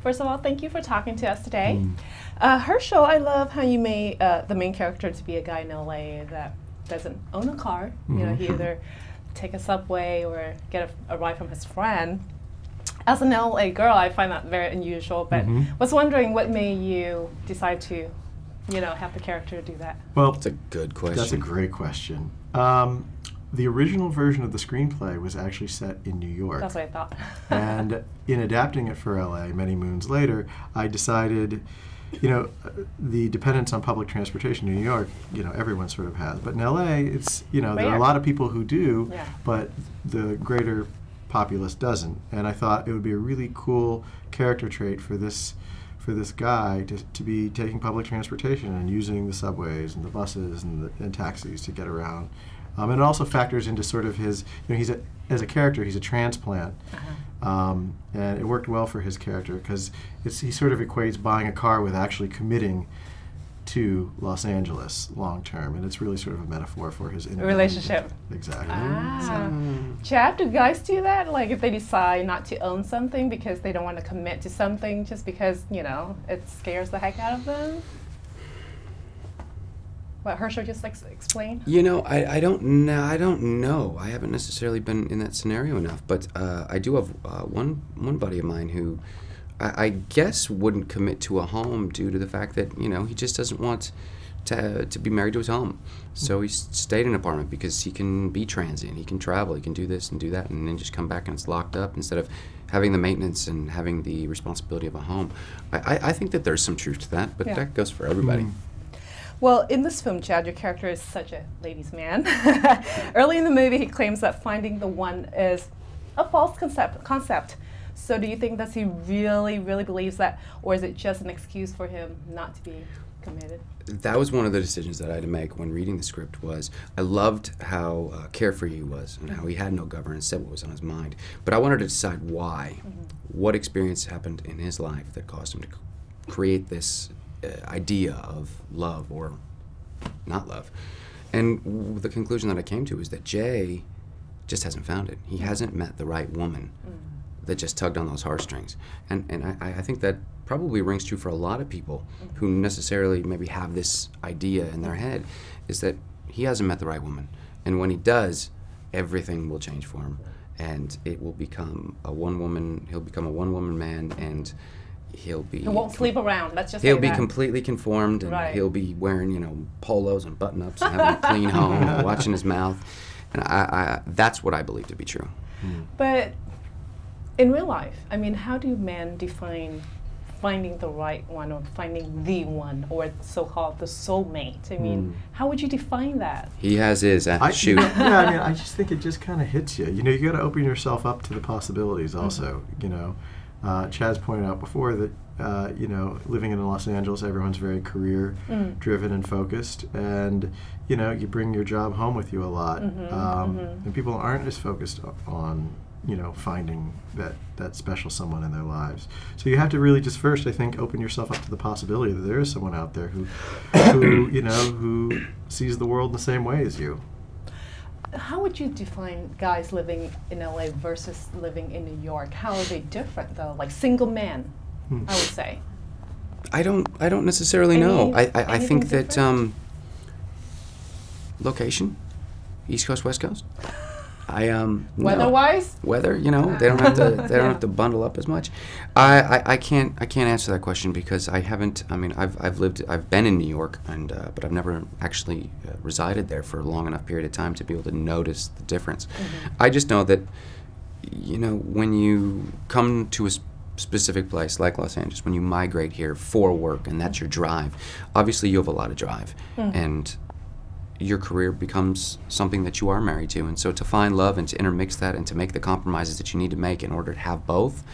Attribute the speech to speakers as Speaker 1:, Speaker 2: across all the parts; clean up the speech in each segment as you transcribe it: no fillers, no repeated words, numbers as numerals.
Speaker 1: First of all, thank you for talking to us today. Herschel, I love how you made the main character to be a guy in LA that doesn't own a car. You know, he either take a subway or get a ride from his friend. As an LA girl, I find that very unusual, but was wondering what made you decide to, you know, have the character do that?
Speaker 2: Well,
Speaker 3: that's a good question.
Speaker 2: That's a great question. The original version of the screenplay was actually set in New York.
Speaker 1: That's what I thought.
Speaker 2: And in adapting it for LA many moons later, I decided, you know, the dependence on public transportation in New York, you know, everyone sort of has. But in LA, it's, you know, there are a lot of people who do, but the greater populace doesn't. And I thought it would be a really cool character trait for this guy to be taking public transportation and using the subways and the buses and taxis to get around. And it also factors into sort of his, you know, as a character, he's a transplant. And it worked well for his character because he sort of equates buying a car with actually committing to Los Angeles long term. And it's really sort of a metaphor for his
Speaker 1: relationship.
Speaker 2: Exactly.
Speaker 1: Chad, do guys do that? Like if they decide not to own something because they don't want to commit to something just because, you know, it scares the heck out of them? What Herschel just explained?
Speaker 3: You know, I don't know. I haven't necessarily been in that scenario enough, but I do have one buddy of mine who I guess wouldn't commit to a home due to the fact that, you know, he just doesn't want to be married to his home. So he stayed in an apartment because he can be transient, he can travel, he can do this and do that, and then just come back and it's locked up instead of having the maintenance and having the responsibility of a home. I think that there's some truth to that, but that goes for everybody.
Speaker 1: Well, in this film, Chad, your character is such a ladies' man. Early in the movie, he claims that finding the one is a false concept. So do you think that he really, really believes that, or is it just an excuse for him not to be committed?
Speaker 3: That was one of the decisions that I had to make when reading the script. Was I loved how carefree he was and how he had no governance, said what was on his mind. But I wanted to decide why. What experience happened in his life that caused him to create this idea of love or not love. And the conclusion that I came to is that Jay just hasn't found it. He hasn't met the right woman that just tugged on those heartstrings. And I think that probably rings true for a lot of people who necessarily maybe have this idea in their head, is that he hasn't met the right woman. And when he does, everything will change for him. And it will become he'll become a one-woman man, and he won't
Speaker 1: sleep around. Let's just
Speaker 3: he'll be completely conformed, and he'll be wearing, you know, polos and button-ups and having a clean home and watching his mouth. And that's what I believe to be true.
Speaker 1: But in real life, I mean, how do men define finding the right one or finding the one, or so-called the soulmate? I mean, how would you define that?
Speaker 3: He has his shoot.
Speaker 2: Yeah, I mean, I just think it just kind of hits you. You know, you got to open yourself up to the possibilities also, you know. Chad's pointed out before that, you know, living in Los Angeles, everyone's very career-driven and focused, and, you know, you bring your job home with you a lot, and people aren't as focused on, you know, finding that special someone in their lives. So you have to really just first, I think, open yourself up to the possibility that there is someone out there who you know, who sees the world the same way as you.
Speaker 1: How would you define guys living in LA versus living in New York? How are they different, though? Like single men, I would say.
Speaker 3: I don't necessarily know. I think that location, East Coast, West Coast.
Speaker 1: Weather-wise?
Speaker 3: Weather, you know, they don't have to bundle up as much. I can't answer that question because I haven't. I mean, I've been in New York, and but I've never actually resided there for a long enough period of time to be able to notice the difference. I just know that, you know, when you come to a specific place like Los Angeles, when you migrate here for work and that's your drive, obviously you have a lot of drive, and your career becomes something that you are married to. And so to find love and to intermix that and to make the compromises that you need to make in order to have both,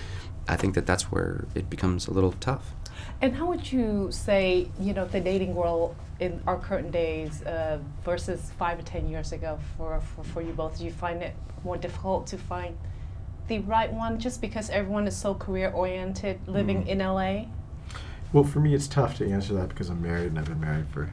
Speaker 3: I think that that's where it becomes a little tough.
Speaker 1: And how would you say, you know, the dating world in our current days versus 5 to 10 years ago for you both? Do you find it more difficult to find the right one just because everyone is so career-oriented living in LA?
Speaker 2: Well, for me, it's tough to answer that because I'm married, and I've been married for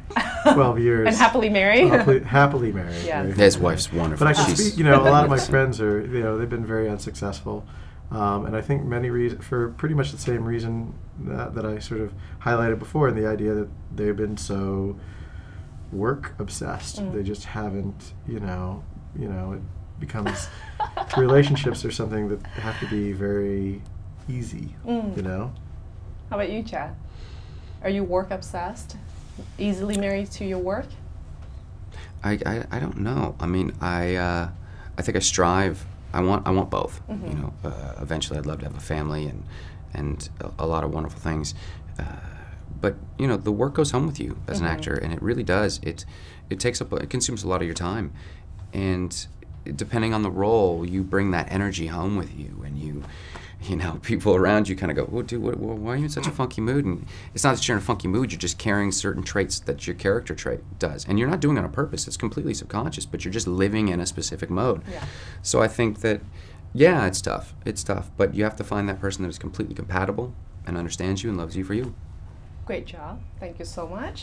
Speaker 2: 12 years.
Speaker 1: And happily married?
Speaker 2: Happily married.
Speaker 1: Yeah.
Speaker 3: His wife's wonderful.
Speaker 2: But I can speak, you know, a lot of my friends are, you know, they've been very unsuccessful. And I think for pretty much the same reason that I sort of highlighted before, in the idea that they've been so work obsessed. They just haven't, it becomes relationships are something that have to be very easy, How
Speaker 1: about you, Chad? Are you work obsessed? Easily married to your work?
Speaker 3: I don't know. I mean, I think I strive. I want both. Eventually, I'd love to have a family and a lot of wonderful things. But the work goes home with you as an actor, and it really does. It consumes a lot of your time, and depending on the role, you bring that energy home with you, and people around you kind of go, "Oh, dude, why are you in such a funky mood?" And it's not that you're in a funky mood; you're just carrying certain traits that your character trait does, and you're not doing it on purpose. It's completely subconscious, but you're just living in a specific mode. Yeah. So I think that, yeah, it's tough. It's tough, but you have to find that person that is completely compatible and understands you and loves you for you.
Speaker 1: Great job. Thank you so much.